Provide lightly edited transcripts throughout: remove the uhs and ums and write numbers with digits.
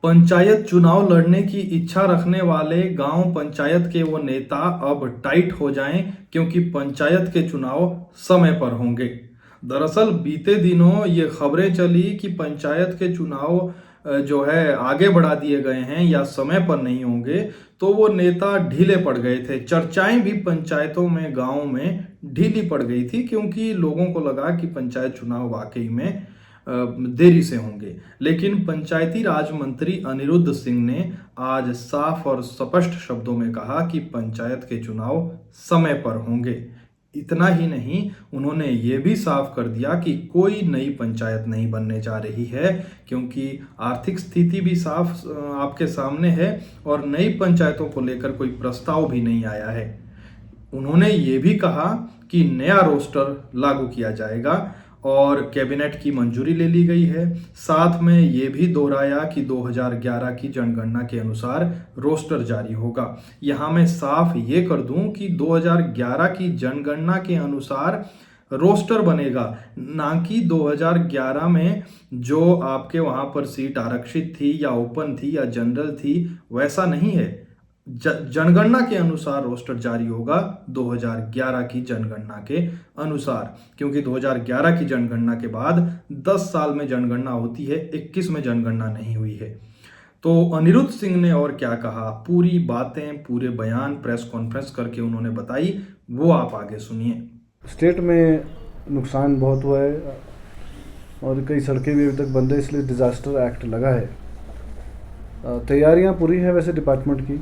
पंचायत चुनाव लड़ने की इच्छा रखने वाले गांव पंचायत के वो नेता अब टाइट हो जाएं क्योंकि पंचायत के चुनाव समय पर होंगे। दरअसल बीते दिनों ये खबरें चली कि पंचायत के चुनाव जो है आगे बढ़ा दिए गए हैं या समय पर नहीं होंगे, तो वो नेता ढीले पड़ गए थे। चर्चाएं भी पंचायतों में गांव में ढीली पड़ गई थी क्योंकि लोगों को लगा कि पंचायत चुनाव वाकई में देरी से होंगे। लेकिन पंचायती राज मंत्री अनिरुद्ध सिंह ने आज साफ और स्पष्ट शब्दों में कहा कि पंचायत के चुनाव समय पर होंगे। इतना ही नहीं, उन्होंने ये भी साफ कर दिया कि कोई नई पंचायत नहीं बनने जा रही है क्योंकि आर्थिक स्थिति भी साफ आपके सामने है और नई पंचायतों को लेकर कोई प्रस्ताव भी नहीं आया है। उन्होंने ये भी कहा कि नया रोस्टर लागू किया जाएगा और कैबिनेट की मंजूरी ले ली गई है। साथ में ये भी दोहराया कि 2011 की जनगणना के अनुसार रोस्टर जारी होगा। यहाँ मैं साफ ये कर दूं कि 2011 की जनगणना के अनुसार रोस्टर बनेगा, ना कि 2011 में जो आपके वहाँ पर सीट आरक्षित थी या ओपन थी या जनरल थी, वैसा नहीं है। जनगणना के अनुसार रोस्टर जारी होगा 2011 की जनगणना के अनुसार, क्योंकि 2011 की जनगणना के बाद 10 साल में जनगणना होती है, 21 में जनगणना नहीं हुई है। तो अनिरुद्ध सिंह ने और क्या कहा, पूरी बातें, पूरे बयान प्रेस कॉन्फ्रेंस करके उन्होंने बताई, वो आप आगे सुनिए। स्टेट में नुकसान बहुत हुआ है और कई सड़कें भी अभी तक बंद है, इसलिए डिज़ास्टर एक्ट लगा है। तैयारियां पूरी है वैसे डिपार्टमेंट की,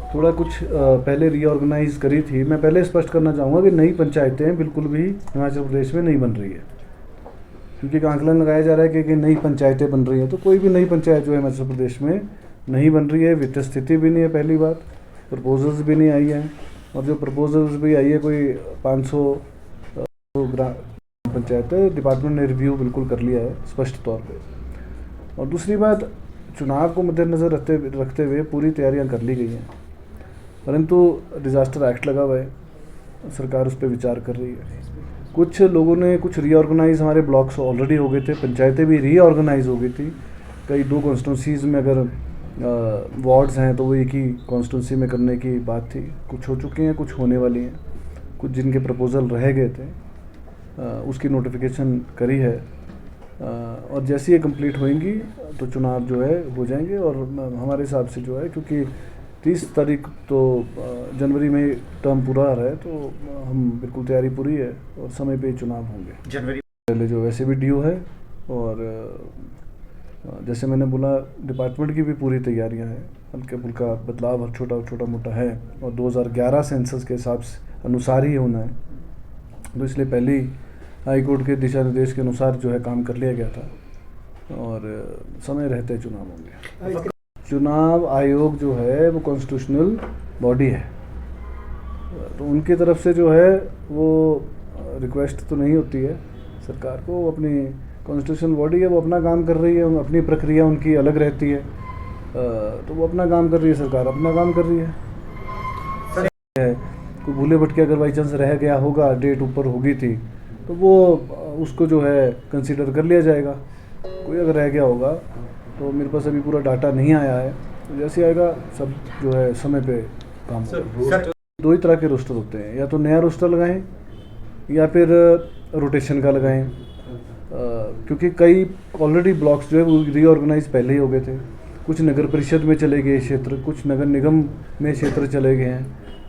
थोड़ा कुछ पहले रीऑर्गेनाइज करी थी। मैं पहले स्पष्ट करना चाहूँगा कि नई पंचायतें बिल्कुल भी हिमाचल प्रदेश में नहीं बन रही है, क्योंकि आंकलन लगाया जा रहा है कि नई पंचायतें बन रही हैं। तो कोई भी नई पंचायत जो है हिमाचल प्रदेश में नहीं बन रही है। वित्तीय स्थिति भी नहीं है, पहली बात। प्रपोजल्स भी नहीं आई हैं, और जो प्रपोजल्स भी आई है कोई 500 ग्राम पंचायत है। डिपार्टमेंट ने रिव्यू बिल्कुल कर लिया है स्पष्ट तौर पर। और दूसरी बात, चुनाव को मद्देनज़र रखते हुए पूरी तैयारियां कर ली गई हैं, परंतु डिज़ास्टर एक्ट लगा हुआ है, सरकार उस पर विचार कर रही है। कुछ लोगों ने कुछ रीऑर्गेनाइज, हमारे ब्लॉक्स ऑलरेडी हो गए थे, पंचायतें भी रीऑर्गेनाइज हो गई थी। कई 2 कॉन्स्टिट्यूंसीज़ में अगर वार्ड्स हैं तो वो एक ही कॉन्स्टिट्यूंसी में करने की बात थी। कुछ हो चुकी हैं, कुछ होने वाली हैं। कुछ जिनके प्रपोज़ल रह गए थे उसकी नोटिफिकेशन करी है, और जैसे ये कंप्लीट होएंगी तो चुनाव जो है हो जाएंगे। और हमारे हिसाब से जो है, क्योंकि 30 तारीख तो जनवरी में टर्म पूरा आ रहा है, तो हम बिल्कुल तैयारी पूरी है और समय पे चुनाव होंगे। जनवरी पहले जो वैसे भी ड्यू है, और जैसे मैंने बोला डिपार्टमेंट की भी पूरी तैयारियां हैं। हल्का फुल्का बदलाव छोटा मोटा है, और 2011 सेंसस के हिसाब से अनुसार ही होना है, तो इसलिए पहले ही हाई कोर्ट के दिशा निर्देश के अनुसार जो है काम कर लिया गया था, और समय रहते चुनाव होंगे। चुनाव आयोग जो है वो कॉन्स्टिट्यूशनल बॉडी है, तो उनकी तरफ से जो है वो रिक्वेस्ट तो नहीं होती है सरकार को। वो अपनी कॉन्स्टिट्यूशनल बॉडी है, वो अपना काम कर रही है, अपनी प्रक्रिया उनकी अलग रहती है। तो वो अपना काम कर रही है, सरकार अपना काम कर रही है। कोई भूले भटके अगर बाई चांस रह गया होगा, डेट ऊपर होगी थी, तो वो उसको जो है कंसीडर कर लिया जाएगा। कोई अगर रह गया होगा, तो मेरे पास अभी पूरा डाटा नहीं आया है, तो जैसे आएगा सब जो है समय पे काम होगा। 2 ही तरह के रोस्टर होते हैं, या तो नया रोस्टर लगाएं या फिर रोटेशन का लगाएं, क्योंकि कई ऑलरेडी ब्लॉक्स जो है वो रीऑर्गेनाइज पहले ही हो गए थे। कुछ नगर परिषद में चले गए क्षेत्र, कुछ नगर निगम में क्षेत्र चले गए हैं,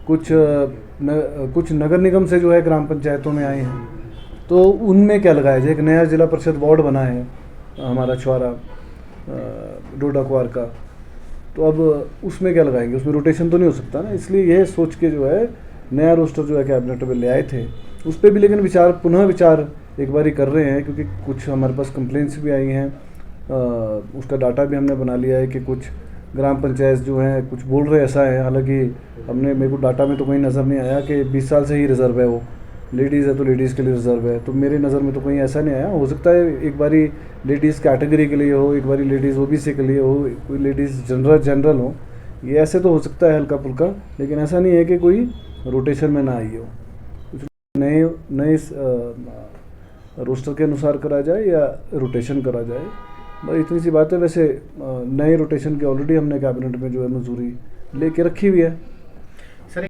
कुछ नगर निगम से जो है ग्राम पंचायतों में आए हैं। तो उनमें क्या लगाया जाए? एक नया जिला परिषद वार्ड बना है हमारा छुआरा डोडा कुआर का, तो अब उसमें क्या लगाएंगे? उसमें रोटेशन तो नहीं हो सकता ना, इसलिए यह सोच के जो है नया रोस्टर जो है कैबिनेट में ले आए थे। उस पर भी लेकिन पुनः विचार एक बार ही कर रहे हैं, क्योंकि कुछ हमारे पास कंप्लेंट्स भी आई हैं। उसका डाटा भी हमने बना लिया है कि कुछ ग्राम पंचायत जो हैं कुछ बोल रहे ऐसा है, हालांकि मेरे को डाटा में तो कहीं नज़र नहीं आया कि 20 साल से ही रिज़र्व है। वो लेडीज़ है तो लेडीज़ के लिए रिज़र्व है, तो मेरे नज़र में तो कहीं ऐसा नहीं आया। हो सकता है एक बारी लेडीज़ कैटेगरी के लिए हो, एक बारी लेडीज़ ओबीसी के लिए हो, कोई लेडीज़ जनरल हो, ये ऐसे तो हो सकता है हल्का फुल्का, लेकिन ऐसा नहीं है कि कोई रोटेशन में ना आई हो। कुछ नए रोस्टर के अनुसार करा जाए या रोटेशन करा जाए, भाई इतनी सी बात है। वैसे नए रोटेशन के ऑलरेडी हमने कैबिनेट में जो है मंजूरी लेके रखी हुई है।